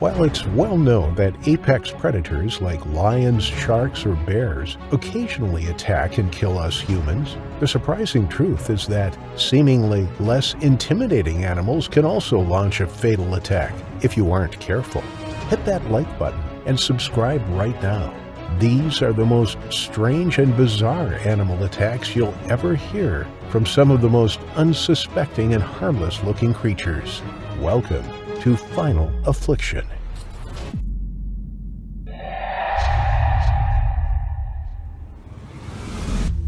While it's well known that apex predators like lions, sharks, or bears occasionally attack and kill us humans, the surprising truth is that seemingly less intimidating animals can also launch a fatal attack if you aren't careful. Hit that like button and subscribe right now. These are the most strange and bizarre animal attacks you'll ever hear from some of the most unsuspecting and harmless-looking creatures. Welcome to Final Affliction.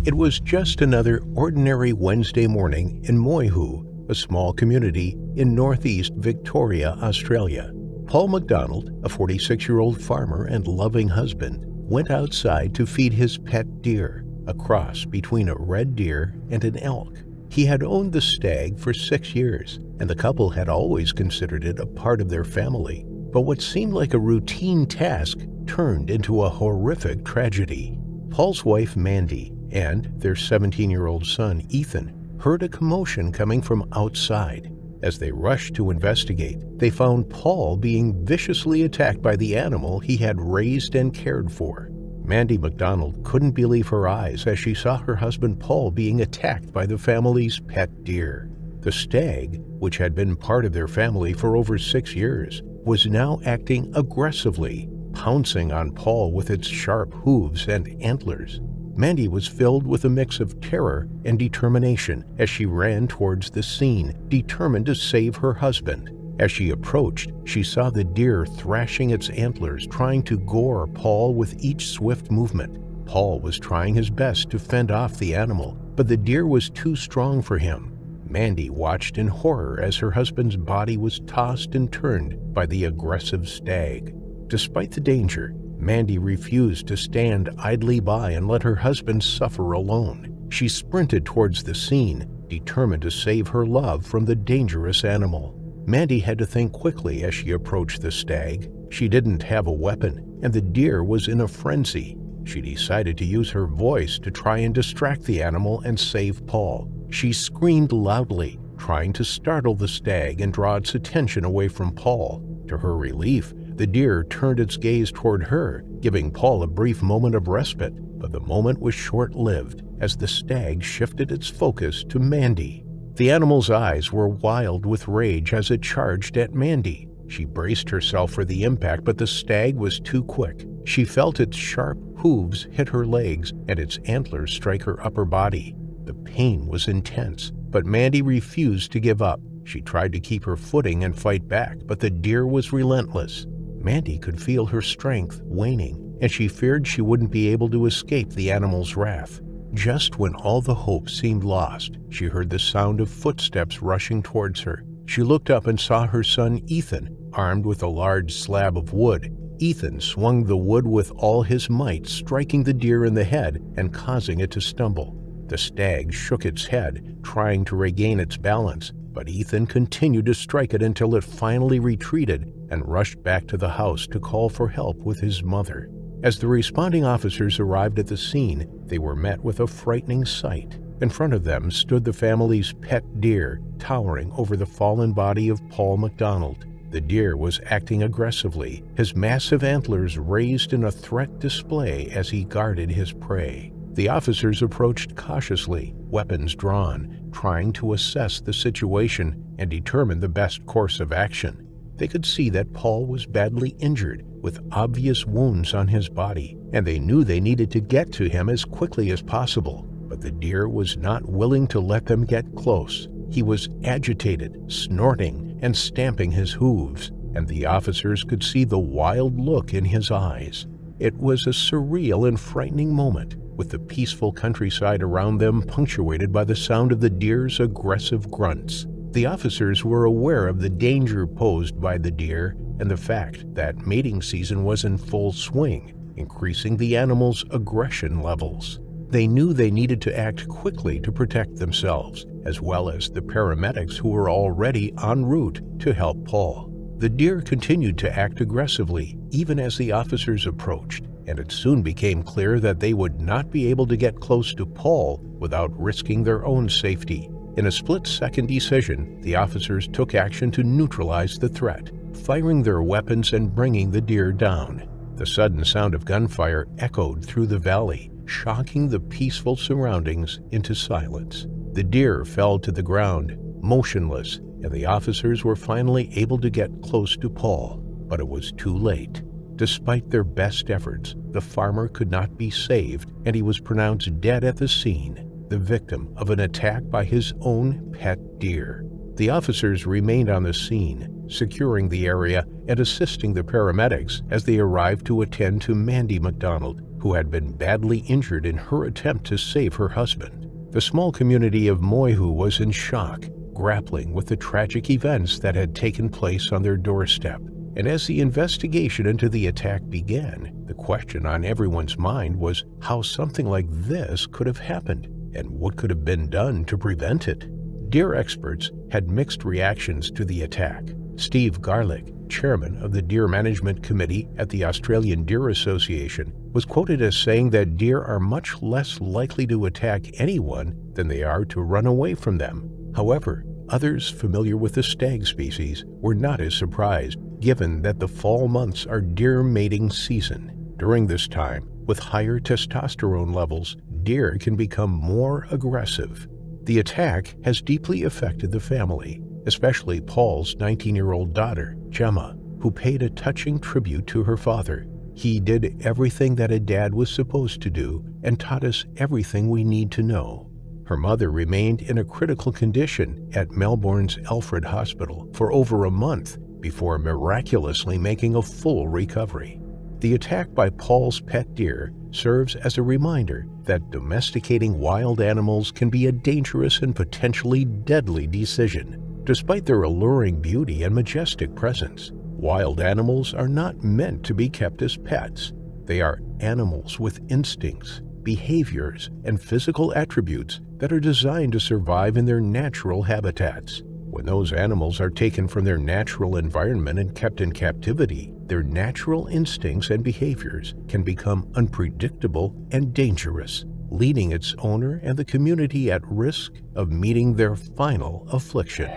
It was just another ordinary Wednesday morning in Moihu, a small community in northeast Victoria, Australia. Paul MacDonald, a 46-year-old farmer and loving husband, went outside to feed his pet deer, a cross between a red deer and an elk. He had owned the stag for 6 years, and the couple had always considered it a part of their family. But what seemed like a routine task turned into a horrific tragedy. Paul's wife, Mandy, and their 17-year-old son, Ethan, heard a commotion coming from outside. As they rushed to investigate, they found Paul being viciously attacked by the animal he had raised and cared for. Mandy MacDonald couldn't believe her eyes as she saw her husband Paul being attacked by the family's pet deer. The stag, which had been part of their family for over 6 years, was now acting aggressively, pouncing on Paul with its sharp hooves and antlers. Mandy was filled with a mix of terror and determination as she ran towards the scene, determined to save her husband. As she approached, she saw the deer thrashing its antlers, trying to gore Paul with each swift movement. Paul was trying his best to fend off the animal, but the deer was too strong for him. Mandy watched in horror as her husband's body was tossed and turned by the aggressive stag. Despite the danger, Mandy refused to stand idly by and let her husband suffer alone. She sprinted towards the scene, determined to save her love from the dangerous animal. Mandy had to think quickly as she approached the stag. She didn't have a weapon, and the deer was in a frenzy. She decided to use her voice to try and distract the animal and save Paul. She screamed loudly, trying to startle the stag and draw its attention away from Paul. To her relief, the deer turned its gaze toward her, giving Paul a brief moment of respite, but the moment was short-lived as the stag shifted its focus to Mandy. The animal's eyes were wild with rage as it charged at Mandy. She braced herself for the impact, but the stag was too quick. She felt its sharp hooves hit her legs and its antlers strike her upper body. The pain was intense, but Mandy refused to give up. She tried to keep her footing and fight back, but the deer was relentless. Mandy could feel her strength waning, and she feared she wouldn't be able to escape the animal's wrath. Just when all the hope seemed lost, she heard the sound of footsteps rushing towards her. She looked up and saw her son Ethan, armed with a large slab of wood. Ethan swung the wood with all his might, striking the deer in the head and causing it to stumble. The stag shook its head, trying to regain its balance, but Ethan continued to strike it until it finally retreated and rushed back to the house to call for help with his mother. As the responding officers arrived at the scene, they were met with a frightening sight. In front of them stood the family's pet deer, towering over the fallen body of Paul MacDonald. The deer was acting aggressively, his massive antlers raised in a threat display as he guarded his prey. The officers approached cautiously, weapons drawn, trying to assess the situation and determine the best course of action. They could see that Paul was badly injured, with obvious wounds on his body, and they knew they needed to get to him as quickly as possible. But the deer was not willing to let them get close. He was agitated, snorting, and stamping his hooves, and the officers could see the wild look in his eyes. It was a surreal and frightening moment, with the peaceful countryside around them punctuated by the sound of the deer's aggressive grunts. The officers were aware of the danger posed by the deer and the fact that mating season was in full swing, increasing the animal's aggression levels. They knew they needed to act quickly to protect themselves, as well as the paramedics who were already en route to help Paul. The deer continued to act aggressively even as the officers approached, and it soon became clear that they would not be able to get close to Paul without risking their own safety. In a split-second decision, the officers took action to neutralize the threat. firing their weapons and bringing the deer down. The sudden sound of gunfire echoed through the valley, shocking the peaceful surroundings into silence. The deer fell to the ground, motionless, and the officers were finally able to get close to Paul, but it was too late. Despite their best efforts, the farmer could not be saved, and he was pronounced dead at the scene, the victim of an attack by his own pet deer. The officers remained on the scene, securing the area and assisting the paramedics as they arrived to attend to Mandy McDonald, who had been badly injured in her attempt to save her husband. The small community of Moihu was in shock, grappling with the tragic events that had taken place on their doorstep. And as the investigation into the attack began, the question on everyone's mind was how something like this could have happened, and what could have been done to prevent it. Deer experts had mixed reactions to the attack. Steve Garlick, chairman of the Deer Management Committee at the Australian Deer Association, was quoted as saying that deer are much less likely to attack anyone than they are to run away from them. However, others familiar with the stag species were not as surprised, given that the fall months are deer mating season. During this time, with higher testosterone levels, deer can become more aggressive. The attack has deeply affected the family, especially Paul's 19-year-old daughter, Gemma, who paid a touching tribute to her father. He did everything that a dad was supposed to do and taught us everything we need to know. Her mother remained in a critical condition at Melbourne's Alfred Hospital for over a month before miraculously making a full recovery. The attack by Paul's pet deer serves as a reminder that domesticating wild animals can be a dangerous and potentially deadly decision. Despite their alluring beauty and majestic presence, wild animals are not meant to be kept as pets. They are animals with instincts, behaviors, and physical attributes that are designed to survive in their natural habitats. When those animals are taken from their natural environment and kept in captivity, their natural instincts and behaviors can become unpredictable and dangerous, leaving its owner and the community at risk of meeting their final affliction.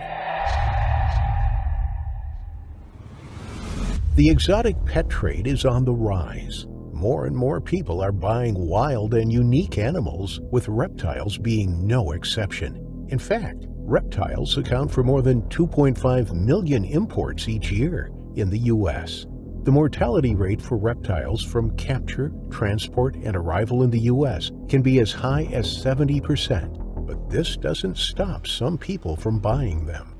The exotic pet trade is on the rise. More and more people are buying wild and unique animals, with reptiles being no exception. In fact, reptiles account for more than 2.5 million imports each year in the U.S. The mortality rate for reptiles from capture, transport, and arrival in the U.S. can be as high as 70%, but this doesn't stop some people from buying them.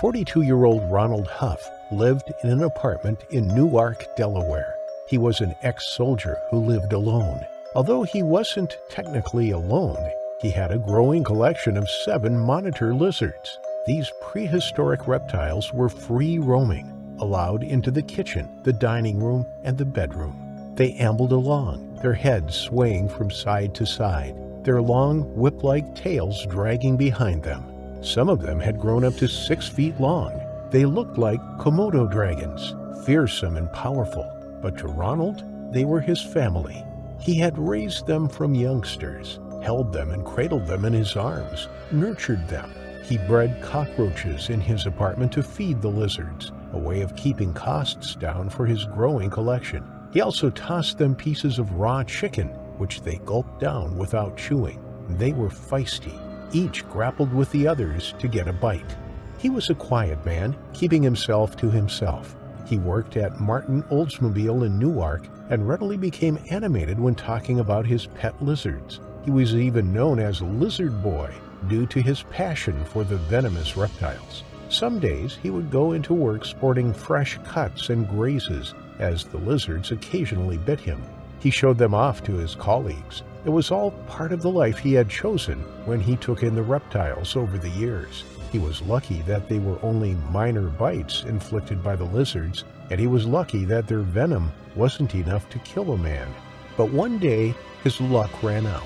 42-year-old Ronald Huff lived in an apartment in Newark, Delaware. He was an ex-soldier who lived alone. Although he wasn't technically alone, he had a growing collection of 7 monitor lizards. These prehistoric reptiles were free-roaming, allowed into the kitchen, the dining room, and the bedroom. They ambled along, their heads swaying from side to side, their long, whip-like tails dragging behind them. Some of them had grown up to 6 feet long. They looked like Komodo dragons, fearsome and powerful, but to Ronald, they were his family. He had raised them from youngsters, held them and cradled them in his arms, nurtured them. He bred cockroaches in his apartment to feed the lizards, a way of keeping costs down for his growing collection. He also tossed them pieces of raw chicken, which they gulped down without chewing. They were feisty. Each grappled with the others to get a bite. He was a quiet man, keeping himself to himself. He worked at Martin Oldsmobile in Newark and readily became animated when talking about his pet lizards. He was even known as Lizard Boy due to his passion for the venomous reptiles. Some days he would go into work sporting fresh cuts and grazes as the lizards occasionally bit him. He showed them off to his colleagues. It was all part of the life he had chosen when he took in the reptiles over the years. He was lucky that they were only minor bites inflicted by the lizards, and he was lucky that their venom wasn't enough to kill a man. But one day, his luck ran out.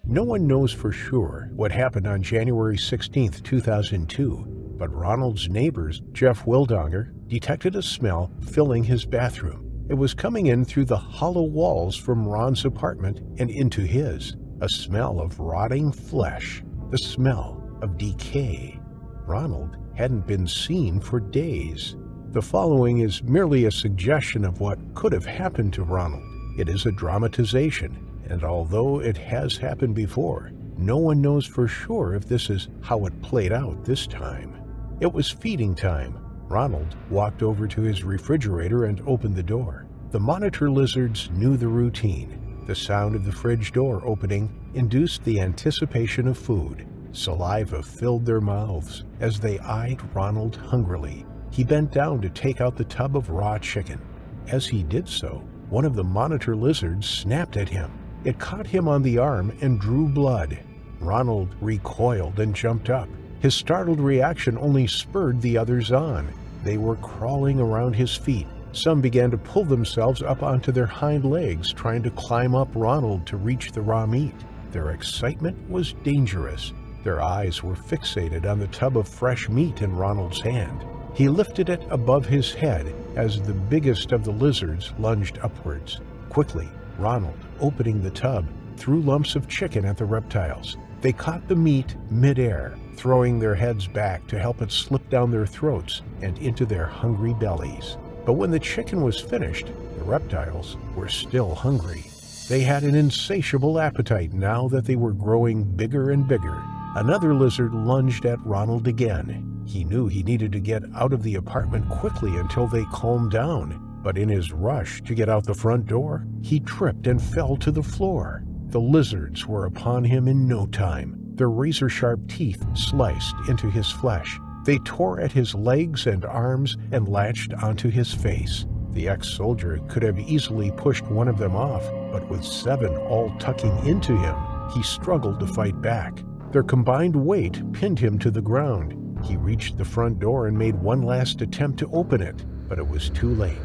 No one knows for sure what happened on January 16, 2002, but Ronald's neighbors, Jeff Wildonger, detected a smell filling his bathroom. It was coming in through the hollow walls from Ron's apartment and into his, a smell of rotting flesh, the smell of decay. Ronald hadn't been seen for days. The following is merely a suggestion of what could have happened to Ronald. It is a dramatization, and although it has happened before, no one knows for sure if this is how it played out this time. It was feeding time. Ronald walked over to his refrigerator and opened the door. The monitor lizards knew the routine. The sound of the fridge door opening induced the anticipation of food. Saliva filled their mouths as they eyed Ronald hungrily. He bent down to take out the tub of raw chicken. As he did so, one of the monitor lizards snapped at him. It caught him on the arm and drew blood. Ronald recoiled and jumped up. His startled reaction only spurred the others on. They were crawling around his feet. Some began to pull themselves up onto their hind legs, trying to climb up Ronald to reach the raw meat. Their excitement was dangerous. Their eyes were fixated on the tub of fresh meat in Ronald's hand. He lifted it above his head as the biggest of the lizards lunged upwards. Quickly, Ronald, opening the tub, threw lumps of chicken at the reptiles. They caught the meat mid-air, throwing their heads back to help it slip down their throats and into their hungry bellies. But when the chicken was finished, the reptiles were still hungry. They had an insatiable appetite now that they were growing bigger and bigger. Another lizard lunged at Ronald again. He knew he needed to get out of the apartment quickly until they calmed down, but in his rush to get out the front door, he tripped and fell to the floor. The lizards were upon him in no time. Their razor-sharp teeth sliced into his flesh. They tore at his legs and arms and latched onto his face. The ex-soldier could have easily pushed one of them off, but with 7 all tucking into him, he struggled to fight back. Their combined weight pinned him to the ground. He reached the front door and made one last attempt to open it, but it was too late.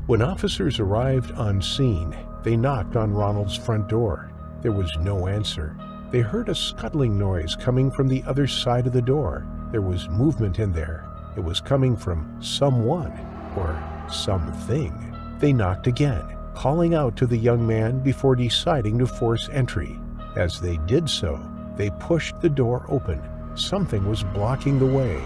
When officers arrived on scene, they knocked on Ronald's front door. There was no answer. They heard a scuttling noise coming from the other side of the door. There was movement in there. It was coming from someone or something. They knocked again, calling out to the young man before deciding to force entry. As they did so, they pushed the door open. Something was blocking the way.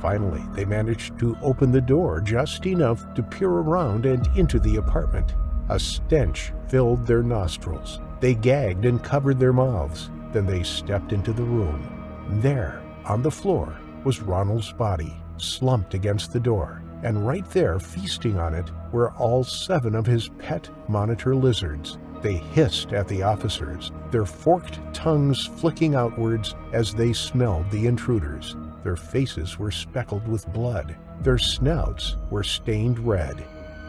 Finally, they managed to open the door just enough to peer around and into the apartment. A stench filled their nostrils. They gagged and covered their mouths. Then they stepped into the room. There, on the floor, was Ronald's body, slumped against the door, and right there, feasting on it, were all 7 of his pet monitor lizards. They hissed at the officers, their forked tongues flicking outwards as they smelled the intruders. Their faces were speckled with blood. Their snouts were stained red.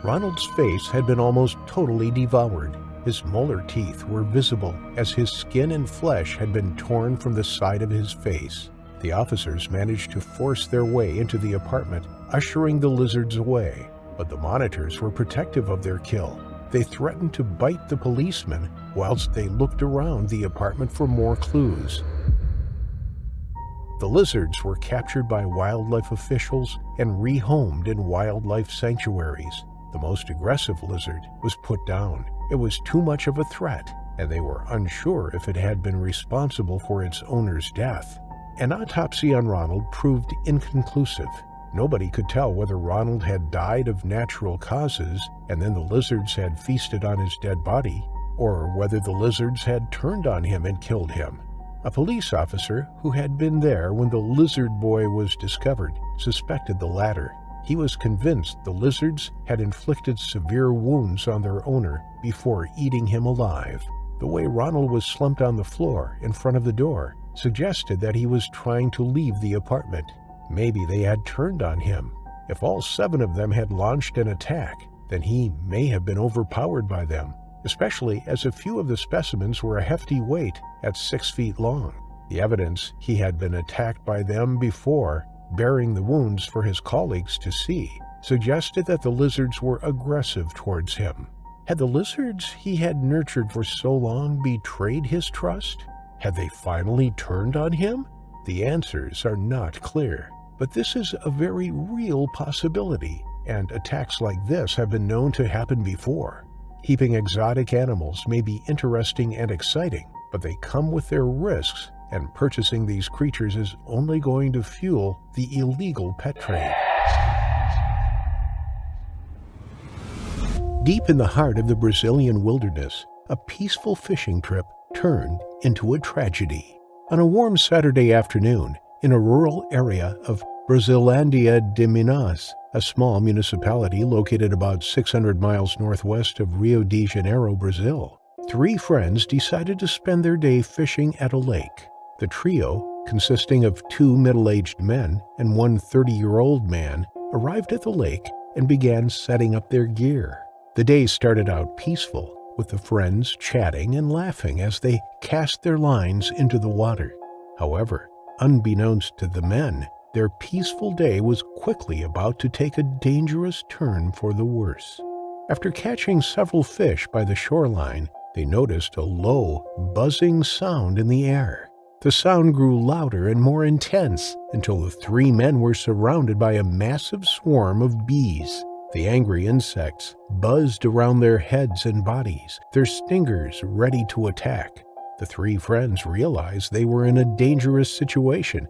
Ronald's face had been almost totally devoured. His molar teeth were visible as his skin and flesh had been torn from the side of his face. The officers managed to force their way into the apartment, ushering the lizards away. But the monitors were protective of their kill. They threatened to bite the policemen whilst they looked around the apartment for more clues. The lizards were captured by wildlife officials and rehomed in wildlife sanctuaries. The most aggressive lizard was put down. It was too much of a threat, and they were unsure if it had been responsible for its owner's death. An autopsy on Ronald proved inconclusive. Nobody could tell whether Ronald had died of natural causes and then the lizards had feasted on his dead body, or whether the lizards had turned on him and killed him. A police officer who had been there when the lizard boy was discovered suspected the latter. He was convinced the lizards had inflicted severe wounds on their owner before eating him alive. The way Ronald was slumped on the floor in front of the door suggested that he was trying to leave the apartment. Maybe they had turned on him. If all 7 of them had launched an attack, then he may have been overpowered by them, especially as a few of the specimens were a hefty weight at 6 feet long. The evidence he had been attacked by them before, bearing the wounds for his colleagues to see, suggested that the lizards were aggressive towards him. Had the lizards he had nurtured for so long betrayed his trust? Had they finally turned on him? The answers are not clear, but this is a very real possibility, and attacks like this have been known to happen before. Keeping exotic animals may be interesting and exciting, but they come with their risks and purchasing these creatures is only going to fuel the illegal pet trade. Deep in the heart of the Brazilian wilderness, a peaceful fishing trip turned into a tragedy. On a warm Saturday afternoon, in a rural area of Brasilândia de Minas, a small municipality located about 600 miles northwest of Rio de Janeiro, Brazil, 3 friends decided to spend their day fishing at a lake. The trio, consisting of 2 middle-aged men and 1 30-year-old man, arrived at the lake and began setting up their gear. The day started out peaceful, with the friends chatting and laughing as they cast their lines into the water. However, unbeknownst to the men, their peaceful day was quickly about to take a dangerous turn for the worse. After catching several fish by the shoreline, they noticed a low, buzzing sound in the air. The sound grew louder and more intense until the 3 men were surrounded by a massive swarm of bees. The angry insects buzzed around their heads and bodies, their stingers ready to attack. The 3 friends realized they were in a dangerous situation.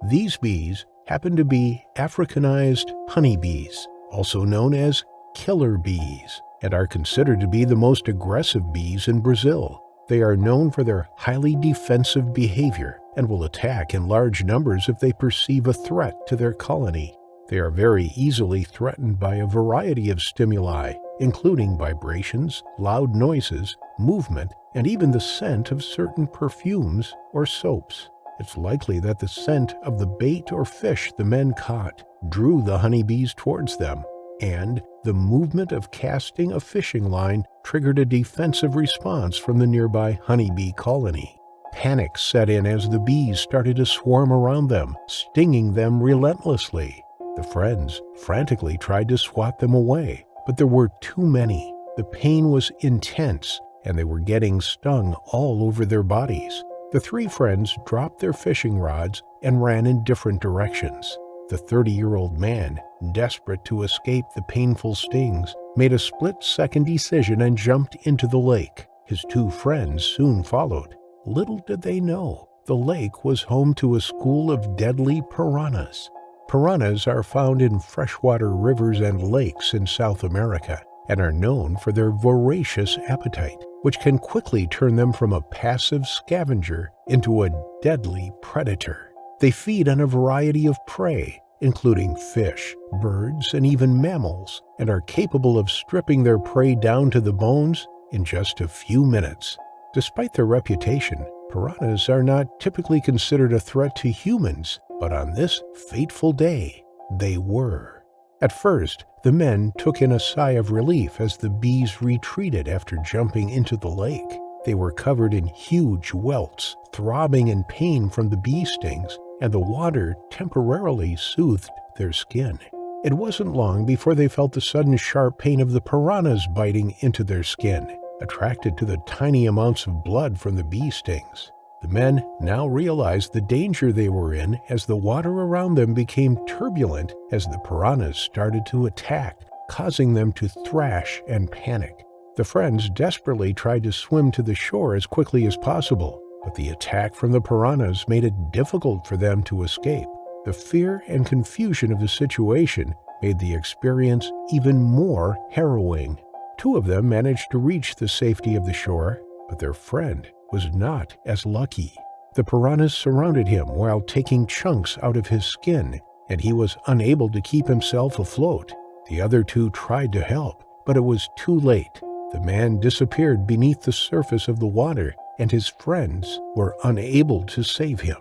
These bees happened to be Africanized honeybees, also known as killer bees, and are considered to be the most aggressive bees in Brazil. They are known for their highly defensive behavior and will attack in large numbers if they perceive a threat to their colony. They are very easily threatened by a variety of stimuli, including vibrations, loud noises, movement, and even the scent of certain perfumes or soaps. It's likely that the scent of the bait or fish the men caught drew the honeybees towards them, and the movement of casting a fishing line triggered a defensive response from the nearby honeybee colony. Panic set in as the bees started to swarm around them, stinging them relentlessly. The friends frantically tried to swat them away, but there were too many. The pain was intense, and they were getting stung all over their bodies. The 3 friends dropped their fishing rods and ran in different directions. The 30-year-old man, desperate to escape the painful stings, made a split-second decision and jumped into the lake. His 2 friends soon followed. Little did they know, the lake was home to a school of deadly piranhas. Piranhas are found in freshwater rivers and lakes in South America and are known for their voracious appetite, which can quickly turn them from a passive scavenger into a deadly predator. They feed on a variety of prey, including fish, birds, and even mammals, and are capable of stripping their prey down to the bones in just a few minutes. Despite their reputation, piranhas are not typically considered a threat to humans, but on this fateful day, they were. At first, the men took in a sigh of relief as the bees retreated after jumping into the lake. They were covered in huge welts, throbbing in pain from the bee stings, and the water temporarily soothed their skin. It wasn't long before they felt the sudden sharp pain of the piranhas biting into their skin, attracted to the tiny amounts of blood from the bee stings. The men now realized the danger they were in as the water around them became turbulent as the piranhas started to attack, causing them to thrash and panic. The friends desperately tried to swim to the shore as quickly as possible, but the attack from the piranhas made it difficult for them to escape. The fear and confusion of the situation made the experience even more harrowing. 2 of them managed to reach the safety of the shore, but their friend was not as lucky. The piranhas surrounded him while taking chunks out of his skin, and he was unable to keep himself afloat. The other 2 tried to help, but it was too late. The man disappeared beneath the surface of the water, and his friends were unable to save him.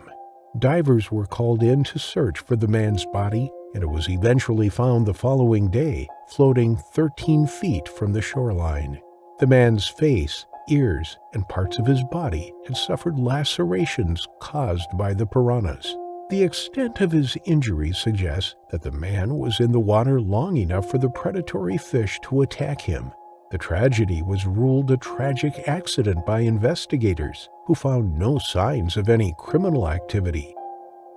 Divers were called in to search for the man's body, and it was eventually found the following day, floating 13 feet from the shoreline. The man's face, ears, and parts of his body had suffered lacerations caused by the piranhas. The extent of his injuries suggests that the man was in the water long enough for the predatory fish to attack him. The tragedy was ruled a tragic accident by investigators, who found no signs of any criminal activity.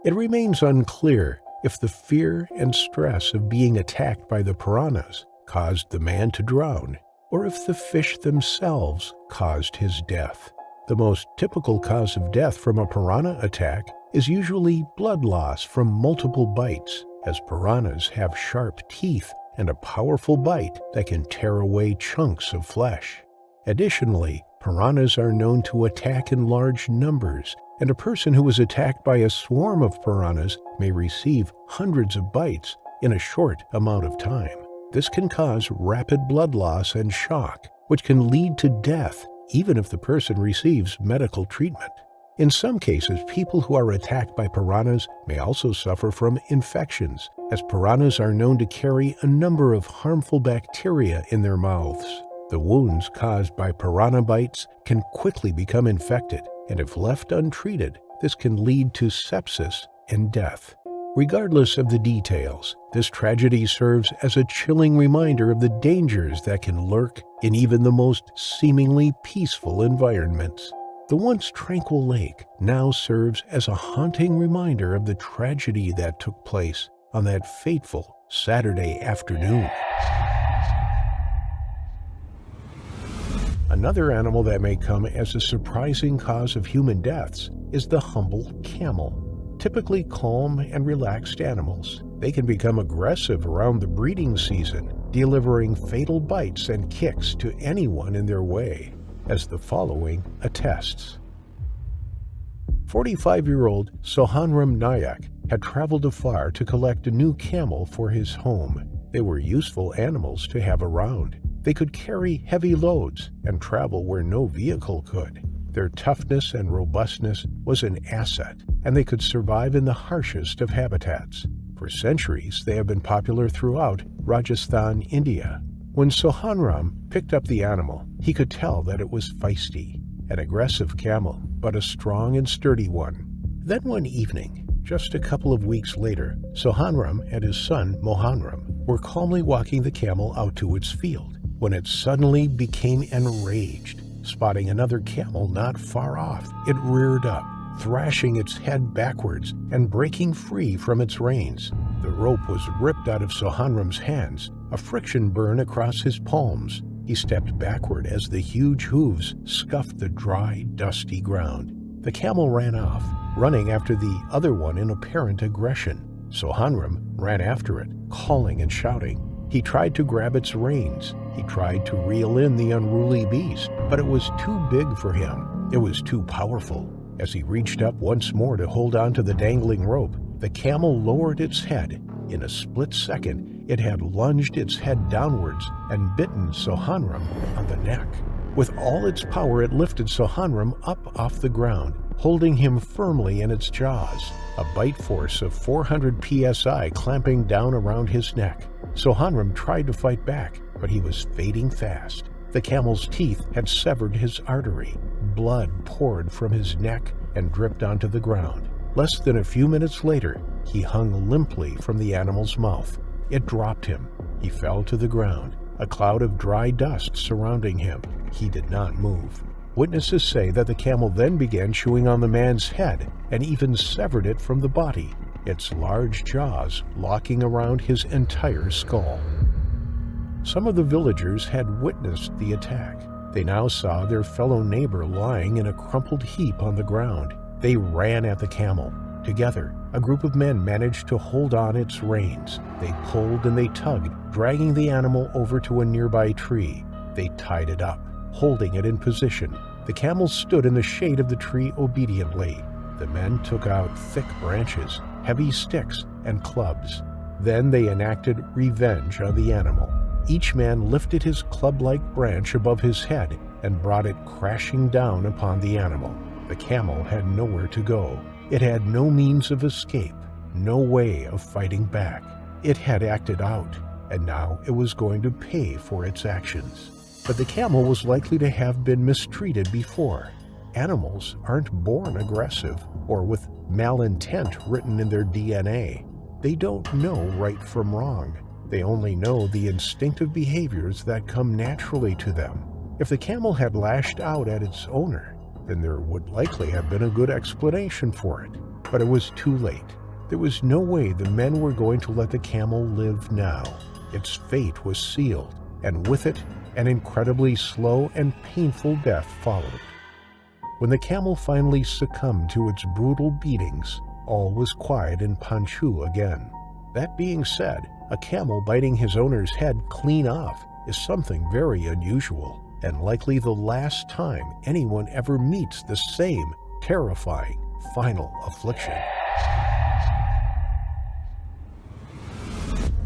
It remains unclear if the fear and stress of being attacked by the piranhas caused the man to drown, or if the fish themselves caused his death. The most typical cause of death from a piranha attack is usually blood loss from multiple bites, as piranhas have sharp teeth and a powerful bite that can tear away chunks of flesh. Additionally, piranhas are known to attack in large numbers, and a person who is attacked by a swarm of piranhas may receive hundreds of bites in a short amount of time. This can cause rapid blood loss and shock, which can lead to death even if the person receives medical treatment. In some cases, people who are attacked by piranhas may also suffer from infections, as piranhas are known to carry a number of harmful bacteria in their mouths. The wounds caused by piranha bites can quickly become infected, and if left untreated, this can lead to sepsis and death. Regardless of the details, this tragedy serves as a chilling reminder of the dangers that can lurk in even the most seemingly peaceful environments. The once tranquil lake now serves as a haunting reminder of the tragedy that took place on that fateful Saturday afternoon. Another animal that may come as a surprising cause of human deaths is the humble camel. Typically calm and relaxed animals, they can become aggressive around the breeding season, delivering fatal bites and kicks to anyone in their way, as the following attests. 45-year-old Sohanram Nayak had traveled afar to collect a new camel for his home. They were useful animals to have around. They could carry heavy loads and travel where no vehicle could. Their toughness and robustness was an asset, and they could survive in the harshest of habitats. For centuries, they have been popular throughout Rajasthan, India. When Sohanram picked up the animal, he could tell that it was feisty, an aggressive camel, but a strong and sturdy one. Then one evening, just a couple of weeks later, Sohanram and his son Mohanram were calmly walking the camel out to its field, when it suddenly became enraged. Spotting another camel not far off, it reared up, thrashing its head backwards and breaking free from its reins. The rope was ripped out of Sohanram's hands, a friction burn across his palms. He stepped backward as the huge hooves scuffed the dry, dusty ground. The camel ran off, running after the other one in apparent aggression. Sohanram ran after it, calling and shouting. He tried to grab its reins. He tried to reel in the unruly beast, but it was too big for him. It was too powerful. As he reached up once more to hold on to the dangling rope, the camel lowered its head. In a split second, it had lunged its head downwards and bitten Sohanram on the neck. With all its power, it lifted Sohanram up off the ground, holding him firmly in its jaws, a bite force of 400 psi clamping down around his neck. Sohanram tried to fight back, but he was fading fast. The camel's teeth had severed his artery. Blood poured from his neck and dripped onto the ground. Less than a few minutes later, he hung limply from the animal's mouth. It dropped him. He fell to the ground, a cloud of dry dust surrounding him. He did not move. Witnesses say that the camel then began chewing on the man's head and even severed it from the body, its large jaws locking around his entire skull. Some of the villagers had witnessed the attack. They now saw their fellow neighbor lying in a crumpled heap on the ground. They ran at the camel. Together, a group of men managed to hold on its reins. They pulled and they tugged, dragging the animal over to a nearby tree. They tied it up, holding it in position. The camel stood in the shade of the tree obediently. The men took out thick branches, heavy sticks, and clubs. Then they enacted revenge on the animal. Each man lifted his club-like branch above his head and brought it crashing down upon the animal. The camel had nowhere to go. It had no means of escape, no way of fighting back. It had acted out, and now it was going to pay for its actions. But the camel was likely to have been mistreated before. Animals aren't born aggressive or with malintent written in their DNA. They don't know right from wrong. They only know the instinctive behaviors that come naturally to them. If the camel had lashed out at its owner, then there would likely have been a good explanation for it. But it was too late. There was no way the men were going to let the camel live now. Its fate was sealed, and with it, an incredibly slow and painful death followed. When the camel finally succumbed to its brutal beatings, all was quiet in Panchu again. That being said, a camel biting his owner's head clean off is something very unusual, and likely the last time anyone ever meets the same terrifying final affliction.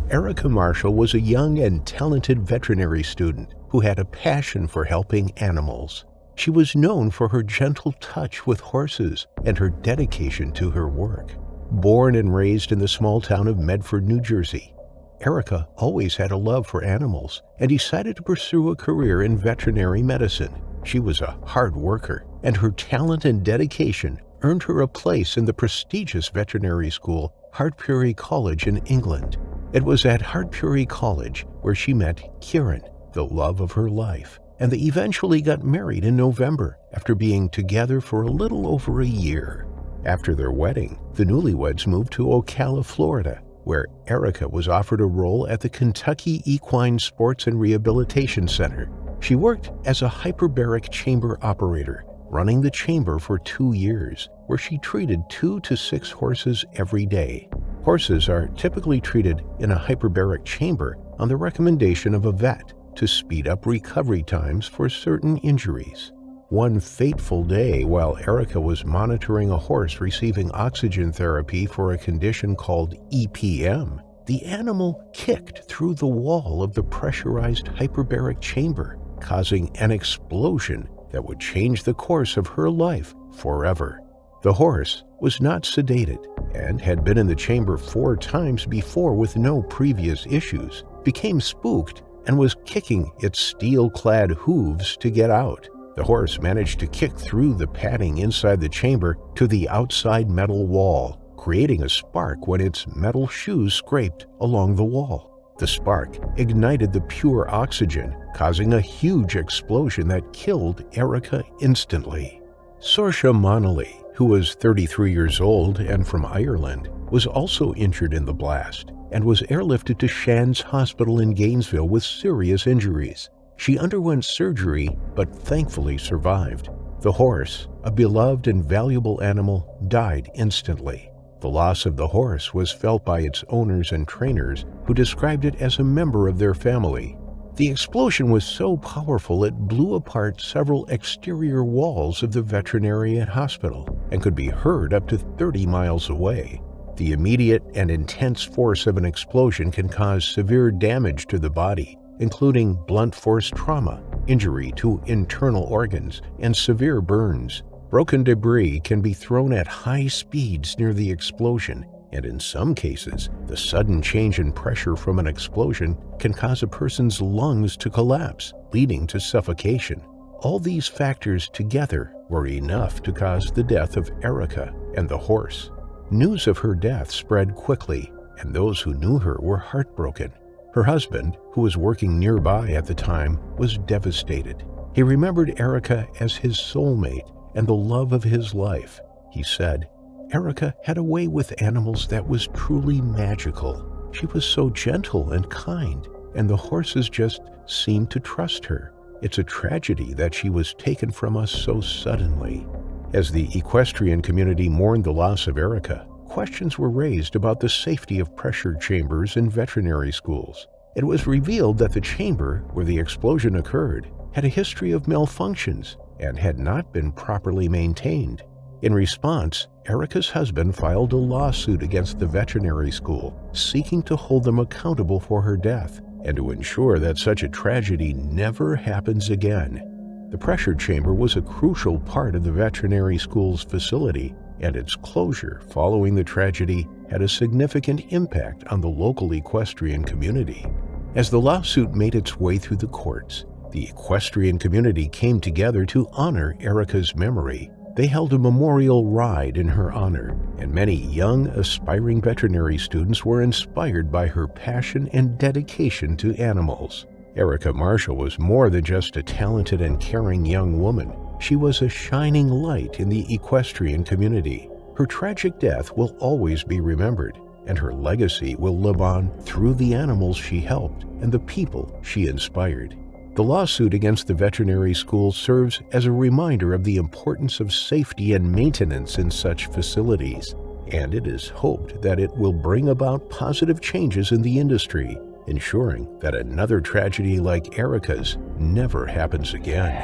Erica Marshall was a young and talented veterinary student who had a passion for helping animals. She was known for her gentle touch with horses and her dedication to her work. Born and raised in the small town of Medford, New Jersey, Erica always had a love for animals and decided to pursue a career in veterinary medicine. She was a hard worker, and her talent and dedication earned her a place in the prestigious veterinary school, Hartpury College in England. It was at Hartpury College where she met Kieran, the love of her life, and they eventually got married in November after being together for a little over a year. After their wedding, the newlyweds moved to Ocala, Florida, where Erica was offered a role at the Kentucky Equine Sports and Rehabilitation Center. She worked as a hyperbaric chamber operator, running the chamber for 2 years, where she treated 2 to 6 horses every day. Horses are typically treated in a hyperbaric chamber on the recommendation of a vet to speed up recovery times for certain injuries. One fateful day, while Erica was monitoring a horse receiving oxygen therapy for a condition called EPM, the animal kicked through the wall of the pressurized hyperbaric chamber, causing an explosion that would change the course of her life forever. The horse was not sedated and had been in the chamber 4 times before with no previous issues, became spooked, and was kicking its steel-clad hooves to get out. The horse managed to kick through the padding inside the chamber to the outside metal wall, creating a spark when its metal shoes scraped along the wall. The spark ignited the pure oxygen, causing a huge explosion that killed Erica instantly. Saoirse Monaghan, who was 33 years old and from Ireland, was also injured in the blast and was airlifted to Shands Hospital in Gainesville with serious injuries. She underwent surgery but thankfully survived. The horse, a beloved and valuable animal, died instantly. The loss of the horse was felt by its owners and trainers, who described it as a member of their family. The explosion was so powerful it blew apart several exterior walls of the veterinarian hospital and could be heard up to 30 miles away. The immediate and intense force of an explosion can cause severe damage to the body, including blunt force trauma, injury to internal organs, and severe burns. Broken debris can be thrown at high speeds near the explosion, and in some cases, the sudden change in pressure from an explosion can cause a person's lungs to collapse, leading to suffocation. All these factors together were enough to cause the death of Erica and the horse. News of her death spread quickly, and those who knew her were heartbroken. Her husband, who was working nearby at the time, was devastated. He remembered Erica as his soulmate and the love of his life. He said, "Erica had a way with animals that was truly magical. She was so gentle and kind, and the horses just seemed to trust her. It's a tragedy that she was taken from us so suddenly." As the equestrian community mourned the loss of Erica, questions were raised about the safety of pressure chambers in veterinary schools. It was revealed that the chamber where the explosion occurred had a history of malfunctions and had not been properly maintained. In response, Erica's husband filed a lawsuit against the veterinary school, seeking to hold them accountable for her death and to ensure that such a tragedy never happens again. The pressure chamber was a crucial part of the veterinary school's facility, and its closure following the tragedy had a significant impact on the local equestrian community. As the lawsuit made its way through the courts, the equestrian community came together to honor Erica's memory. They held a memorial ride in her honor, and many young, aspiring veterinary students were inspired by her passion and dedication to animals. Erica Marshall was more than just a talented and caring young woman. She was a shining light in the equestrian community. Her tragic death will always be remembered, and her legacy will live on through the animals she helped and the people she inspired. The lawsuit against the veterinary school serves as a reminder of the importance of safety and maintenance in such facilities, and it is hoped that it will bring about positive changes in the industry, ensuring that another tragedy like Erica's never happens again.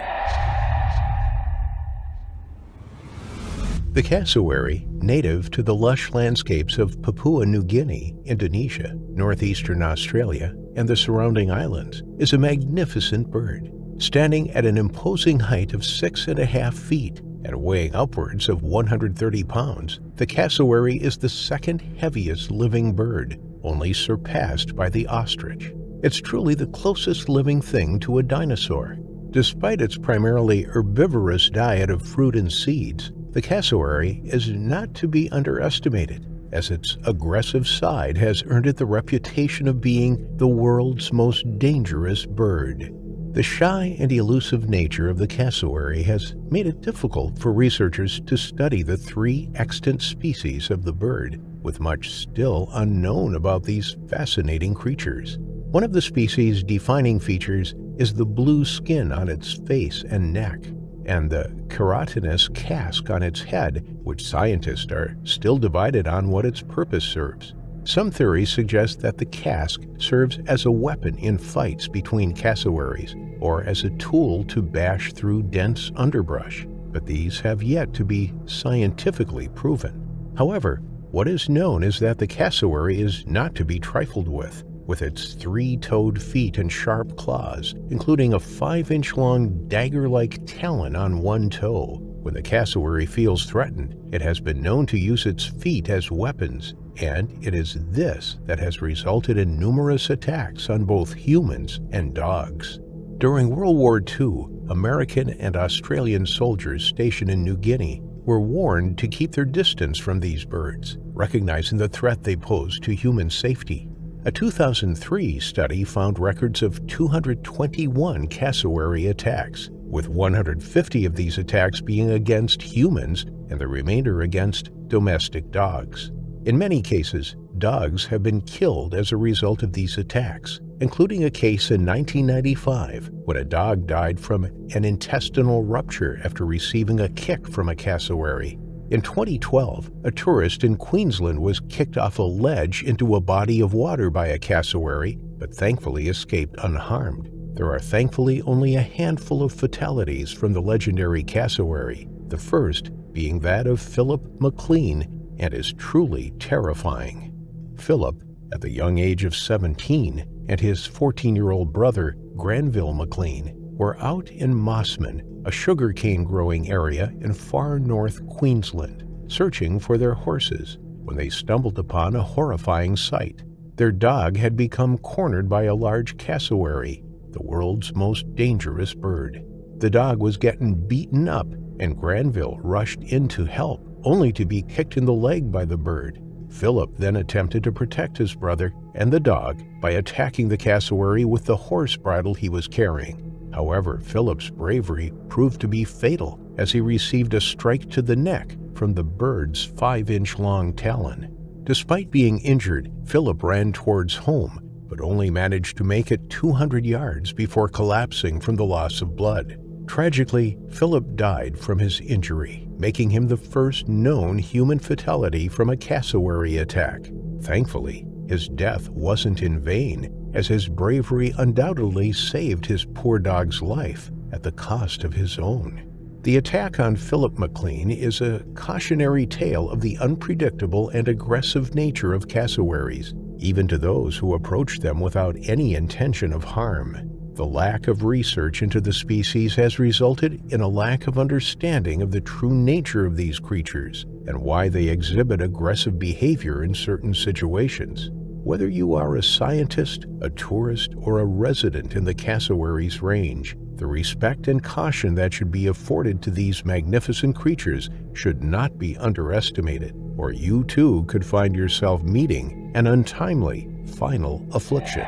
The cassowary, native to the lush landscapes of Papua New Guinea, Indonesia, northeastern Australia, and the surrounding islands, is a magnificent bird. Standing at an imposing height of 6.5 feet and weighing upwards of 130 pounds, the cassowary is the second heaviest living bird, only surpassed by the ostrich. It's truly the closest living thing to a dinosaur. Despite its primarily herbivorous diet of fruit and seeds, the cassowary is not to be underestimated, as its aggressive side has earned it the reputation of being the world's most dangerous bird. The shy and elusive nature of the cassowary has made it difficult for researchers to study the 3 extant species of the bird, with much still unknown about these fascinating creatures. One of the species' defining features is the blue skin on its face and neck, and the keratinous casque on its head, which scientists are still divided on what its purpose serves. Some theories suggest that the casque serves as a weapon in fights between cassowaries, or as a tool to bash through dense underbrush, but these have yet to be scientifically proven. However, what is known is that the cassowary is not to be trifled with its 3-toed feet and sharp claws, including a 5-inch-long dagger-like talon on one toe. When the cassowary feels threatened, it has been known to use its feet as weapons, and it is this that has resulted in numerous attacks on both humans and dogs. During World War II, American and Australian soldiers stationed in New Guinea were warned to keep their distance from these birds, recognizing the threat they pose to human safety. A 2003 study found records of 221 cassowary attacks, with 150 of these attacks being against humans and the remainder against domestic dogs. In many cases, dogs have been killed as a result of these attacks, including a case in 1995 when a dog died from an intestinal rupture after receiving a kick from a cassowary. In 2012, a tourist in Queensland was kicked off a ledge into a body of water by a cassowary, but thankfully escaped unharmed. There are thankfully only a handful of fatalities from the legendary cassowary, the first being that of Philip McLean, and is truly terrifying. Philip, at the young age of 17, and his 14-year-old brother, Granville McLean, were out in Mossman, a sugarcane growing area in far north Queensland, searching for their horses, when they stumbled upon a horrifying sight. Their dog had become cornered by a large cassowary, the world's most dangerous bird. The dog was getting beaten up, and Granville rushed in to help, only to be kicked in the leg by the bird. Philip then attempted to protect his brother and the dog by attacking the cassowary with the horse bridle he was carrying. However, Philip's bravery proved to be fatal as he received a strike to the neck from the bird's 5-inch-long talon. Despite being injured, Philip ran towards home, but only managed to make it 200 yards before collapsing from the loss of blood. Tragically, Philip died from his injury, making him the first known human fatality from a cassowary attack. Thankfully, his death wasn't in vain, as his bravery undoubtedly saved his poor dog's life at the cost of his own. The attack on Philip McLean is a cautionary tale of the unpredictable and aggressive nature of cassowaries, even to those who approach them without any intention of harm. The lack of research into the species has resulted in a lack of understanding of the true nature of these creatures and why they exhibit aggressive behavior in certain situations. Whether you are a scientist, a tourist, or a resident in the cassowary's range, the respect and caution that should be afforded to these magnificent creatures should not be underestimated, or you too could find yourself meeting an untimely final affliction.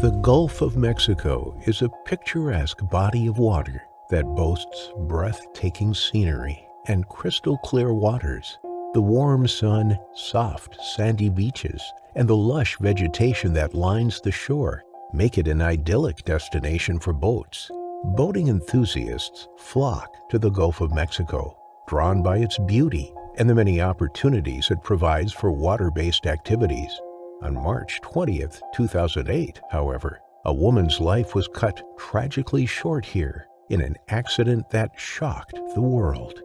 The Gulf of Mexico is a picturesque body of water that boasts breathtaking scenery and crystal clear waters. The warm sun, soft, sandy beaches, and the lush vegetation that lines the shore make it an idyllic destination for boats. Boating enthusiasts flock to the Gulf of Mexico, drawn by its beauty and the many opportunities it provides for water-based activities. On March 20th, 2008, however, a woman's life was cut tragically short here in an accident that shocked the world.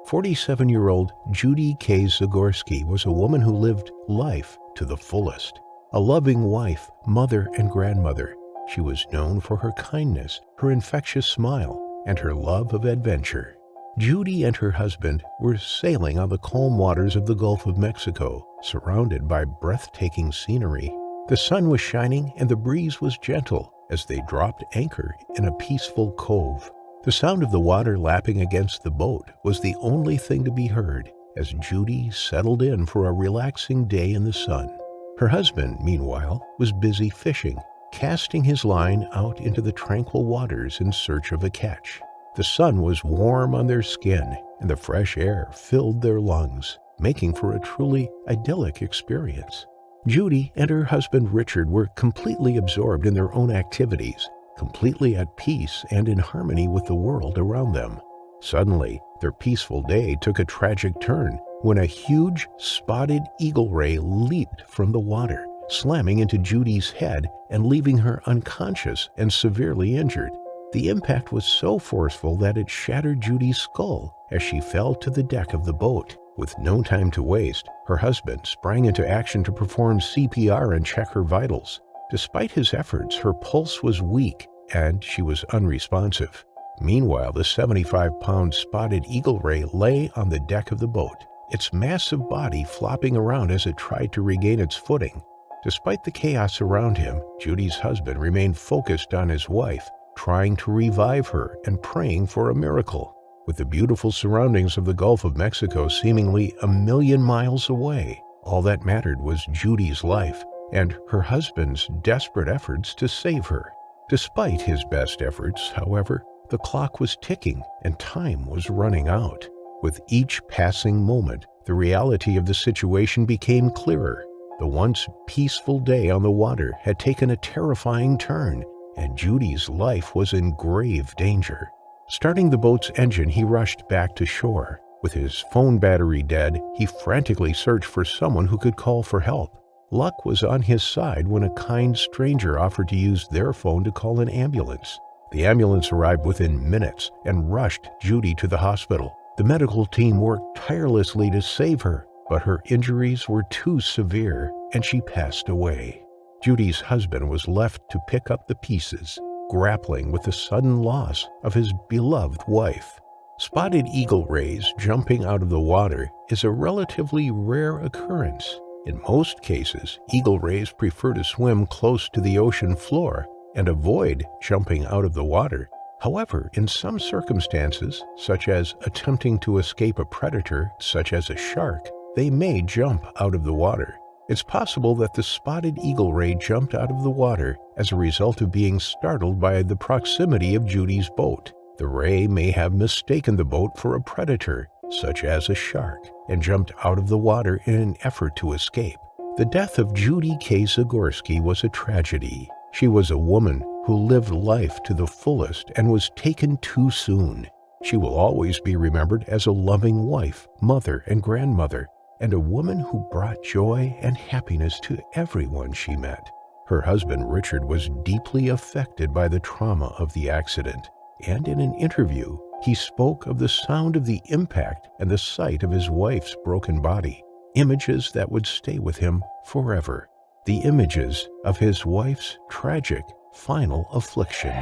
47-year-old Judy K. Zagorski was a woman who lived life to the fullest. A loving wife, mother, and grandmother, she was known for her kindness, her infectious smile, and her love of adventure. Judy and her husband were sailing on the calm waters of the Gulf of Mexico, surrounded by breathtaking scenery. The sun was shining and the breeze was gentle as they dropped anchor in a peaceful cove. The sound of the water lapping against the boat was the only thing to be heard as Judy settled in for a relaxing day in the sun. Her husband, meanwhile, was busy fishing, casting his line out into the tranquil waters in search of a catch. The sun was warm on their skin, and the fresh air filled their lungs, making for a truly idyllic experience. Judy and her husband Richard were completely absorbed in their own activities, completely at peace and in harmony with the world around them. Suddenly, their peaceful day took a tragic turn when a huge spotted eagle ray leaped from the water, slamming into Judy's head and leaving her unconscious and severely injured. The impact was so forceful that it shattered Judy's skull as she fell to the deck of the boat. With no time to waste, her husband sprang into action to perform CPR and check her vitals. Despite his efforts, her pulse was weak and she was unresponsive. Meanwhile, the 75-pound spotted eagle ray lay on the deck of the boat, its massive body flopping around as it tried to regain its footing. Despite the chaos around him, Judy's husband remained focused on his wife, trying to revive her and praying for a miracle. With the beautiful surroundings of the Gulf of Mexico seemingly a million miles away, all that mattered was Judy's life and her husband's desperate efforts to save her. Despite his best efforts, however, the clock was ticking and time was running out. With each passing moment, the reality of the situation became clearer. The once peaceful day on the water had taken a terrifying turn, and Judy's life was in grave danger. Starting the boat's engine, he rushed back to shore. With his phone battery dead, he frantically searched for someone who could call for help. Luck was on his side when a kind stranger offered to use their phone to call an ambulance. The ambulance arrived within minutes and rushed Judy to the hospital. The medical team worked tirelessly to save her, but her injuries were too severe and she passed away. Judy's husband was left to pick up the pieces, grappling with the sudden loss of his beloved wife. Spotted eagle rays jumping out of the water is a relatively rare occurrence. In most cases, eagle rays prefer to swim close to the ocean floor and avoid jumping out of the water. However, in some circumstances, such as attempting to escape a predator, such as a shark, they may jump out of the water. It's possible that the spotted eagle ray jumped out of the water as a result of being startled by the proximity of Judy's boat. The ray may have mistaken the boat for a predator, such as a shark, and jumped out of the water in an effort to escape. The death of Judy K. Zagorski was a tragedy. She was a woman who lived life to the fullest and was taken too soon. She will always be remembered as a loving wife, mother, and grandmother, and a woman who brought joy and happiness to everyone she met. Her husband Richard was deeply affected by the trauma of the accident, and in an interview, he spoke of the sound of the impact and the sight of his wife's broken body, images that would stay with him forever. The images of his wife's tragic final affliction.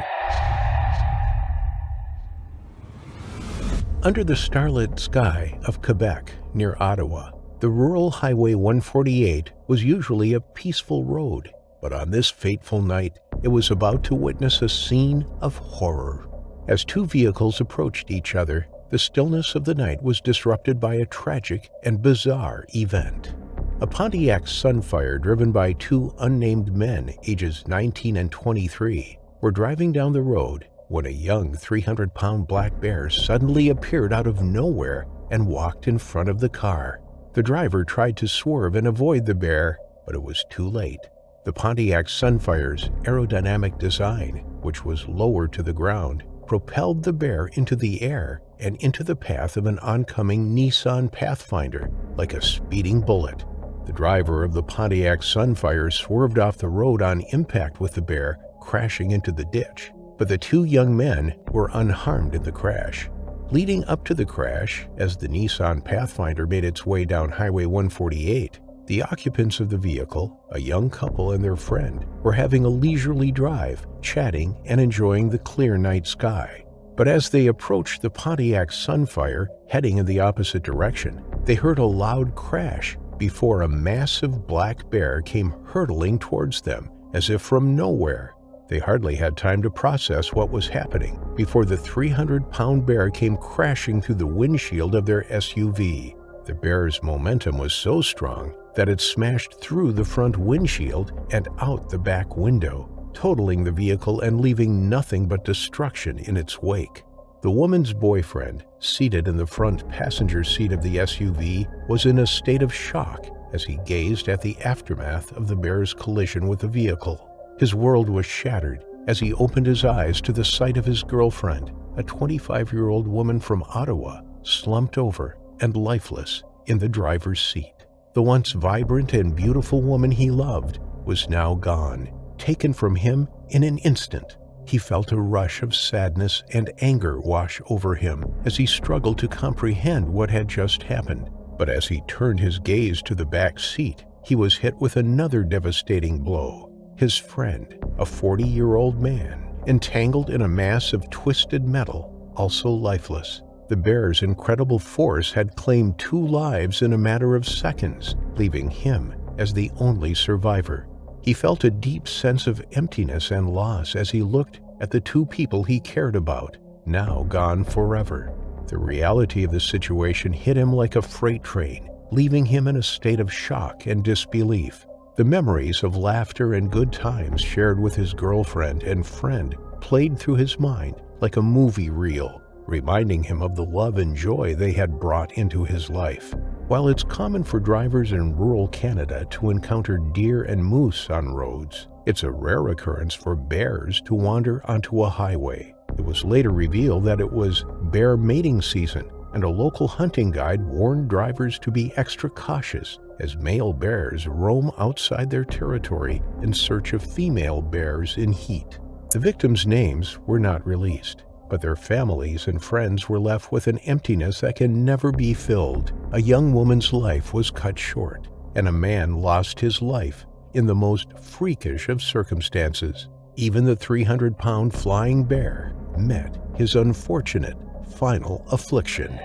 Under the starlit sky of Quebec, near Ottawa, the rural Highway 148 was usually a peaceful road, but on this fateful night, it was about to witness a scene of horror. As two vehicles approached each other, the stillness of the night was disrupted by a tragic and bizarre event. A Pontiac Sunfire driven by two unnamed men, ages 19 and 23, were driving down the road when a young 300-pound black bear suddenly appeared out of nowhere and walked in front of the car. The The driver tried to swerve and avoid the bear, but it was too late. The Pontiac Sunfire's aerodynamic design, which was lower to the ground, propelled the bear into the air and into the path of an oncoming Nissan Pathfinder like a speeding bullet. The driver of the Pontiac Sunfire swerved off the road on impact with the bear, crashing into the ditch, but the two young men were unharmed in the crash. Leading up to the crash, as the Nissan Pathfinder made its way down Highway 148, the occupants of the vehicle, a young couple and their friend, were having a leisurely drive, chatting and enjoying the clear night sky. But as they approached the Pontiac Sunfire, heading in the opposite direction, they heard a loud crash before a massive black bear came hurtling towards them, as if from nowhere. They hardly had time to process what was happening before the 300-pound bear came crashing through the windshield of their SUV. The bear's momentum was so strong that it smashed through the front windshield and out the back window, totaling the vehicle and leaving nothing but destruction in its wake. The woman's boyfriend, seated in the front passenger seat of the SUV, was in a state of shock as he gazed at the aftermath of the bear's collision with the vehicle. His world was shattered as he opened his eyes to the sight of his girlfriend, a 25-year-old woman from Ottawa, slumped over and lifeless in the driver's seat. The once vibrant and beautiful woman he loved was now gone, taken from him in an instant. He felt a rush of sadness and anger wash over him as he struggled to comprehend what had just happened. But as he turned his gaze to the back seat, he was hit with another devastating blow. His friend, a 40-year-old man, entangled in a mass of twisted metal, also lifeless. The bear's incredible force had claimed 2 lives in a matter of seconds, leaving him as the only survivor. He felt a deep sense of emptiness and loss as he looked at the 2 people he cared about, now gone forever. The reality of the situation hit him like a freight train, leaving him in a state of shock and disbelief. The memories of laughter and good times shared with his girlfriend and friend played through his mind like a movie reel, reminding him of the love and joy they had brought into his life. While it's common for drivers in rural Canada to encounter deer and moose on roads, it's a rare occurrence for bears to wander onto a highway. It was later revealed that it was bear mating season, and a local hunting guide warned drivers to be extra cautious as male bears roam outside their territory in search of female bears in heat. The victims' names were not released, but their families and friends were left with an emptiness that can never be filled. A young woman's life was cut short, and a man lost his life in the most freakish of circumstances. Even the 300-pound flying bear met his unfortunate final affliction.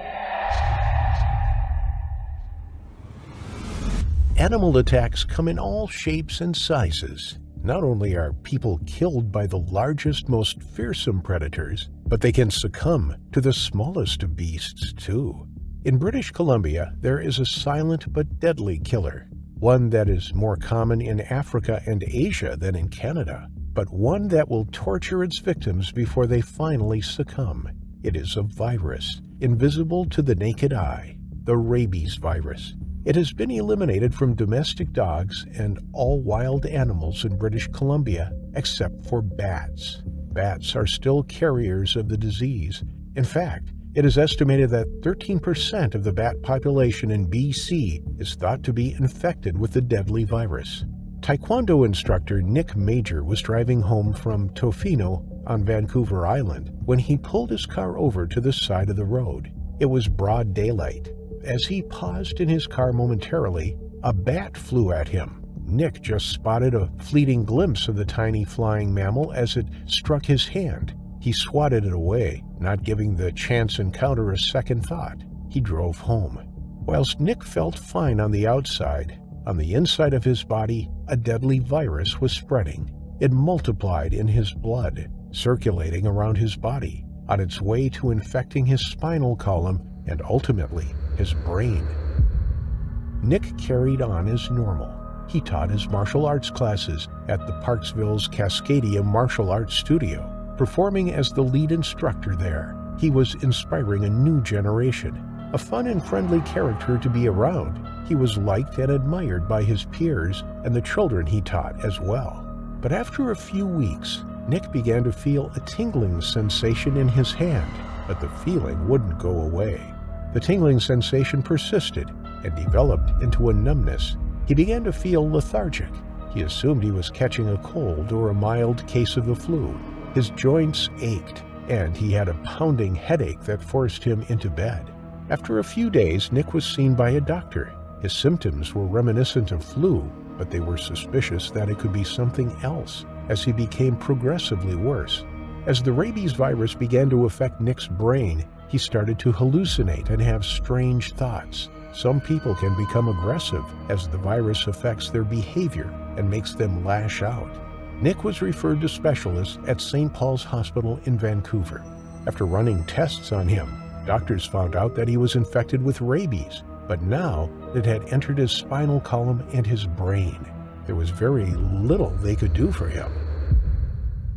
Animal attacks come in all shapes and sizes. Not only are people killed by the largest, most fearsome predators, but they can succumb to the smallest of beasts, too. In British Columbia, there is a silent but deadly killer, one that is more common in Africa and Asia than in Canada, but one that will torture its victims before they finally succumb. It is a virus, invisible to the naked eye, the rabies virus. It has been eliminated from domestic dogs and all wild animals in British Columbia except for bats. Bats are still carriers of the disease. In fact, it is estimated that 13% of the bat population in BC is thought to be infected with the deadly virus. Taekwondo instructor Nick Major was driving home from Tofino on Vancouver Island when he pulled his car over to the side of the road. It was broad daylight. As he paused in his car momentarily, a bat flew at him. Nick just spotted a fleeting glimpse of the tiny flying mammal as it struck his hand. He swatted it away, not giving the chance encounter a second thought. He drove home. Whilst Nick felt fine on the outside, on the inside of his body, a deadly virus was spreading. It multiplied in his blood, circulating around his body, on its way to infecting his spinal column and ultimately his brain. Nick carried on as normal. He taught his martial arts classes at the Parksville's Cascadia Martial Arts Studio, performing as the lead instructor there. He was inspiring a new generation, a fun and friendly character to be around, He was liked and admired by his peers and the children he taught as well. But after a few weeks, Nick began to feel a tingling sensation in his hand, but the feeling wouldn't go away. The tingling sensation persisted and developed into a numbness. He began to feel lethargic. He assumed he was catching a cold or a mild case of the flu. His joints ached, and he had a pounding headache that forced him into bed. After a few days, Nick was seen by a doctor. His symptoms were reminiscent of flu, but they were suspicious that it could be something else as he became progressively worse. As the rabies virus began to affect Nick's brain, he started to hallucinate and have strange thoughts. Some people can become aggressive as the virus affects their behavior and makes them lash out. Nick was referred to specialists at St. Paul's Hospital in Vancouver. After running tests on him, doctors found out that he was infected with rabies, but now it had entered his spinal column and his brain. There was very little they could do for him.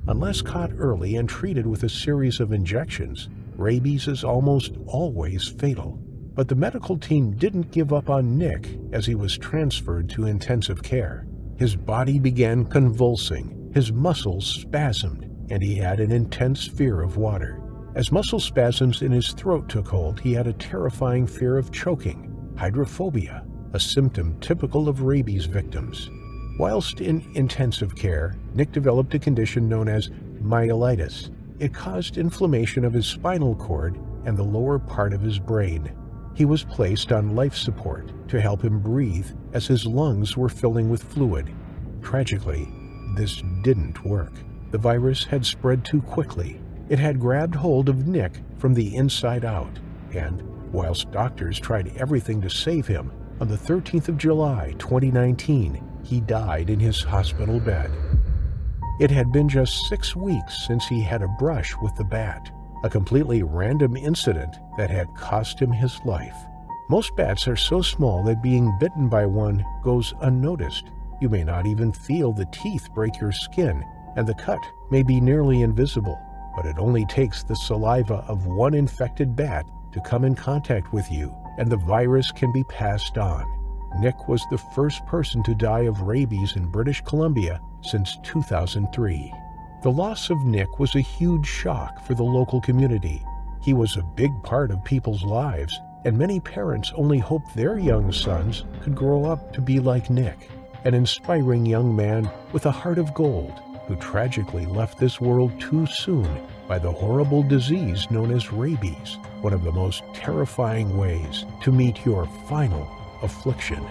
Unless caught early and treated with a series of injections, rabies is almost always fatal. But the medical team didn't give up on Nick as he was transferred to intensive care. His body began convulsing, his muscles spasmed, and he had an intense fear of water. As muscle spasms in his throat took hold, he had a terrifying fear of choking, hydrophobia, a symptom typical of rabies victims. Whilst in intensive care, Nick developed a condition known as myelitis. It caused inflammation of his spinal cord and the lower part of his brain. He was placed on life support to help him breathe as his lungs were filling with fluid. Tragically, this didn't work. The virus had spread too quickly. It had grabbed hold of Nick from the inside out, and whilst doctors tried everything to save him, on the 13th of July, 2019, he died in his hospital bed. It had been just 6 weeks since he had a brush with the bat, a completely random incident that had cost him his life. Most bats are so small that being bitten by one goes unnoticed. You may not even feel the teeth break your skin, and the cut may be nearly invisible, but it only takes the saliva of one infected bat to come in contact with you, and the virus can be passed on. Nick was the first person to die of rabies in British Columbia since 2003. The loss of Nick was a huge shock for the local community. He was a big part of people's lives, and many parents only hoped their young sons could grow up to be like Nick, an inspiring young man with a heart of gold who tragically left this world too soon by the horrible disease known as rabies, one of the most terrifying ways to meet your final affliction.